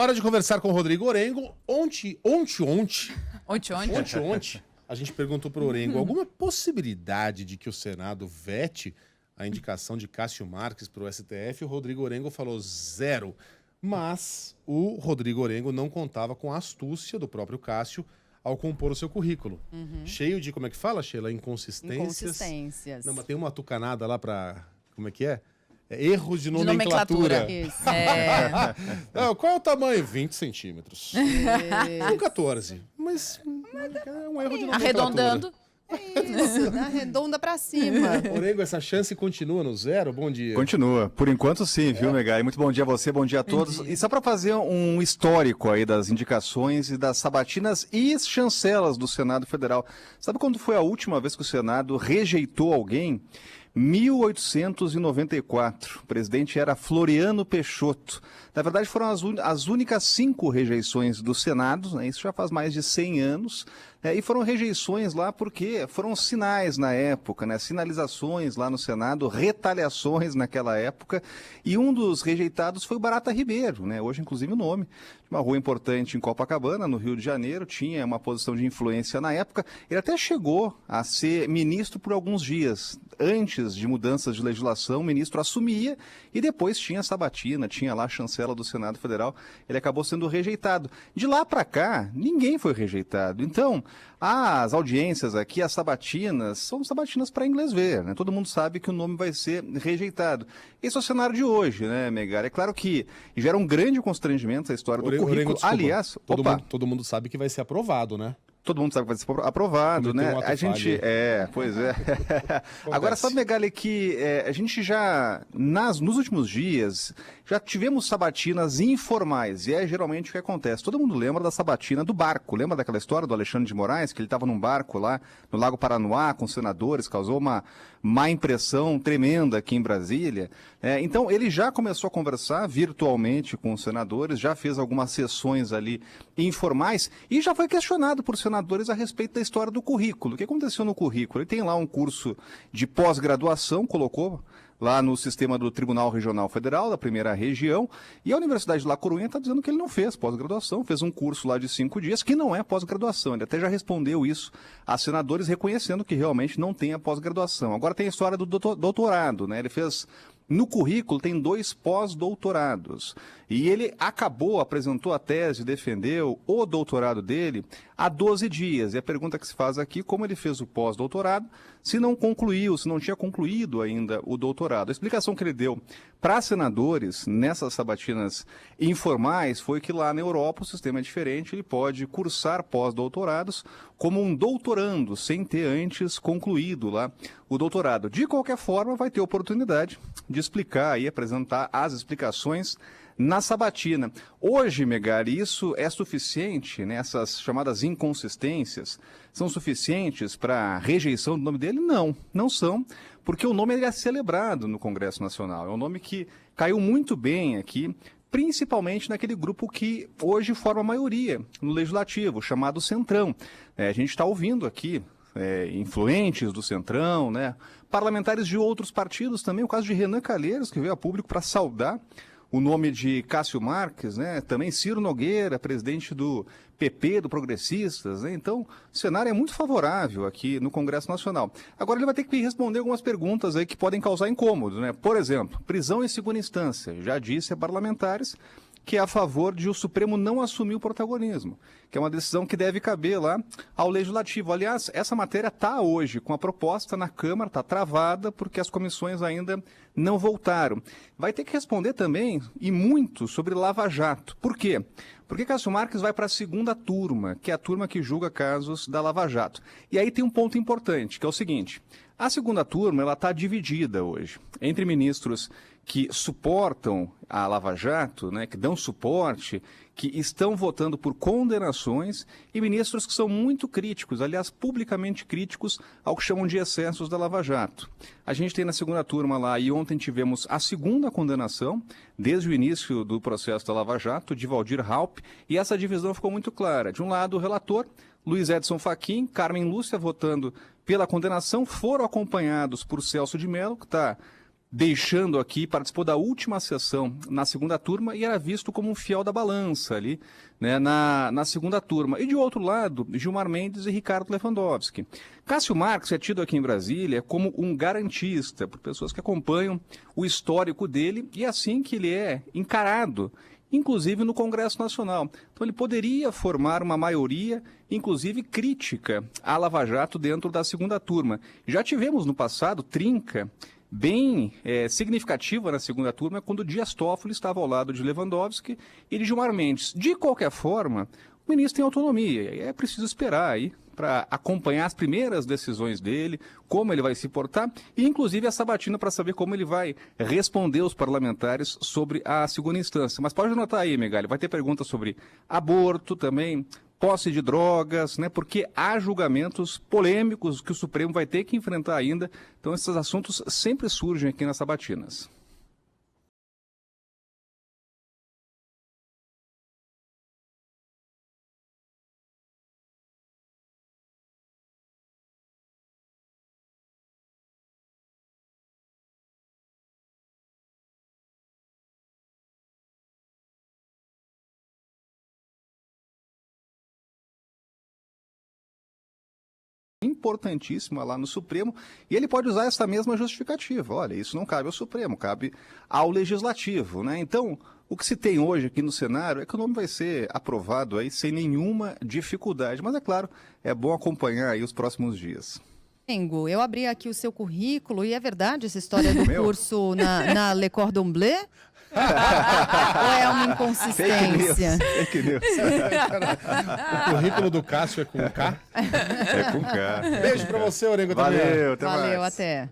Hora de conversar com o Rodrigo Orengo. Ontem, a gente perguntou para o Orengo alguma possibilidade de que o Senado vete a indicação de Cássio Marques para o STF. O Rodrigo Orengo falou zero. Mas o Rodrigo Orengo não contava com a astúcia do próprio Cássio ao compor o seu currículo. Cheio de, como é que fala, Sheila? Inconsistências. Não, mas tem uma tucanada lá para... Como é que é? Erros de nomenclatura. Isso. Não, qual é o tamanho? 20 centímetros. São 14. Mas é um erro de nomenclatura. Arredondando. Isso, arredonda pra cima. Orengo, essa chance continua no zero? Bom dia. Continua. Por enquanto sim, viu, Megali? Muito bom dia a você, bom dia a todos. E só para fazer um histórico aí das indicações e das sabatinas e chancelas do Senado Federal. Sabe quando foi a última vez que o Senado rejeitou alguém? 1894. O presidente era Floriano Peixoto. Na verdade, foram as únicas 5 rejeições do Senado, né? Isso já faz mais de 100 anos. E foram rejeições lá porque foram sinais na época, né? Sinalizações lá no Senado, retaliações naquela época. E um dos rejeitados foi o Barata Ribeiro, né? Hoje, inclusive, o nome de uma rua importante em Copacabana, no Rio de Janeiro, tinha uma posição de influência na época. Ele até chegou a ser ministro por alguns dias. Antes de mudanças de legislação, o ministro assumia e depois tinha sabatina, tinha lá a chancela do Senado Federal. Ele acabou sendo rejeitado. De lá para cá, ninguém foi rejeitado. Então, as audiências aqui, as sabatinas, são sabatinas para inglês ver, né? Todo mundo sabe que o nome vai ser rejeitado. Esse é o cenário de hoje, né, Megali? É claro que gera um grande constrangimento a história do currículo. Orengo, aliás, todo mundo sabe que vai ser aprovado, né? Todo mundo sabe que vai ser aprovado, né? A gente... pois é. Agora, sabe, Megali, que a gente já, nos últimos dias, já tivemos sabatinas informais, e é geralmente o que acontece. Todo mundo lembra da sabatina do barco. Lembra daquela história do Alexandre de Moraes, que ele estava num barco lá no Lago Paranoá com senadores, causou uma má impressão tremenda aqui em Brasília. Então, ele já começou a conversar virtualmente com os senadores, já fez algumas sessões ali informais, e já foi questionado por senadores a respeito da história do currículo. O que aconteceu no currículo? Ele tem lá um curso de pós-graduação, colocou lá no sistema do Tribunal Regional Federal, da primeira região, e a Universidade de La Coruña está dizendo que ele não fez pós-graduação, fez um curso lá de 5 dias, que não é pós-graduação. Ele até já respondeu isso a senadores, reconhecendo que realmente não tem a pós-graduação. Agora tem a história do doutorado, né? Ele fez... No currículo tem 2 pós-doutorados e ele apresentou a tese, defendeu o doutorado dele há 12 dias. E a pergunta que se faz aqui, como ele fez o pós-doutorado, se não tinha concluído ainda o doutorado. A explicação que ele deu para senadores nessas sabatinas informais foi que lá na Europa o sistema é diferente, ele pode cursar pós-doutorados como um doutorando, sem ter antes concluído lá o doutorado. De qualquer forma, vai ter oportunidade de explicar e apresentar as explicações na sabatina. Hoje, Megali, isso é suficiente, né? Essas chamadas inconsistências são suficientes para a rejeição do nome dele? Não, não são, porque o nome ele é celebrado no Congresso Nacional. É um nome que caiu muito bem aqui, principalmente naquele grupo que hoje forma a maioria no Legislativo, chamado Centrão. A gente está ouvindo aqui influentes do Centrão, né? Parlamentares de outros partidos também, o caso de Renan Calheiros, que veio a público para saudar o nome de Cássio Marques, né? Também Ciro Nogueira, presidente do PP, do Progressistas, né? Então, o cenário é muito favorável aqui no Congresso Nacional. Agora ele vai ter que responder algumas perguntas aí que podem causar incômodos, né? Por exemplo, prisão em segunda instância. Já disse a parlamentares que é a favor de o Supremo não assumir o protagonismo, que é uma decisão que deve caber lá ao Legislativo. Aliás, essa matéria está hoje com a proposta na Câmara, está travada porque as comissões ainda não voltaram. Vai ter que responder também, e muito, sobre Lava Jato. Por quê? Porque Cássio Marques vai para a segunda turma, que é a turma que julga casos da Lava Jato. E aí tem um ponto importante, que é o seguinte: a segunda turma ela está dividida hoje entre ministros que suportam a Lava Jato, né, que dão suporte, que estão votando por condenações, e ministros que são muito críticos, aliás, publicamente críticos ao que chamam de excessos da Lava Jato. A gente tem na segunda turma lá, e ontem tivemos a segunda condenação, desde o início do processo da Lava Jato, de Waldir Raupp, e essa divisão ficou muito clara. De um lado, o relator, Luiz Edson Fachin, Carmen Lúcia votando pela condenação, foram acompanhados por Celso de Mello, que está deixando aqui, participou da última sessão na segunda turma e era visto como um fiel da balança ali, né, na segunda turma. E de outro lado, Gilmar Mendes e Ricardo Lewandowski. Cássio Marques é tido aqui em Brasília como um garantista, por pessoas que acompanham o histórico dele e é assim que ele é encarado, inclusive no Congresso Nacional. Então ele poderia formar uma maioria, inclusive crítica à Lava Jato dentro da segunda turma. Já tivemos no passado trinca bem significativa na segunda turma, quando Dias Toffoli estava ao lado de Lewandowski e de Gilmar Mendes. De qualquer forma, o ministro tem autonomia, e é preciso esperar aí para acompanhar as primeiras decisões dele, como ele vai se portar, e inclusive a sabatina para saber como ele vai responder aos parlamentares sobre a segunda instância. Mas pode anotar aí, Megali, vai ter perguntas sobre aborto também, posse de drogas, né? Porque há julgamentos polêmicos que o Supremo vai ter que enfrentar ainda. Então, esses assuntos sempre surgem aqui nas sabatinas. Importantíssima lá no Supremo, e ele pode usar essa mesma justificativa. Olha, isso não cabe ao Supremo, cabe ao Legislativo, né? Então, o que se tem hoje aqui no cenário é que o nome vai ser aprovado aí sem nenhuma dificuldade, mas é claro, é bom acompanhar aí os próximos dias. Eu abri aqui o seu currículo e é verdade essa história do curso na Le Cordon Bleu? Ou é uma inconsistência? Fake news. O currículo do Cássio é com K? É com K. Beijo pra você, Orengo. Valeu, até mais. Valeu, até.